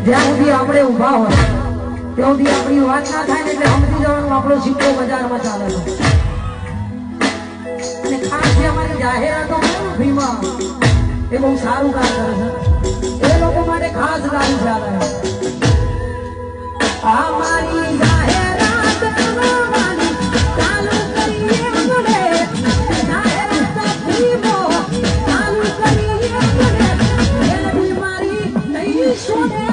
જ્યાં સુધી આપણે ઊભા હોય ત્યાં સુધી આપણી વાત ના થાય ને એટલે સમજી જવાનું આપણો સિક્કો બજારમાં ચાલે છે. અને ખાસ જે અમારી જાહેરાતો ભીમા એ બહુ સારું કામ કરે છે. એ લોકો માટે ખાસ ગાડી ચાલે. અમારી જાહેરાત ચાલુ કરીએ આપણે, જાહેરાત ભીમો ચાલુ કરીએ આપણે, એ બીમારી નહીં સુને.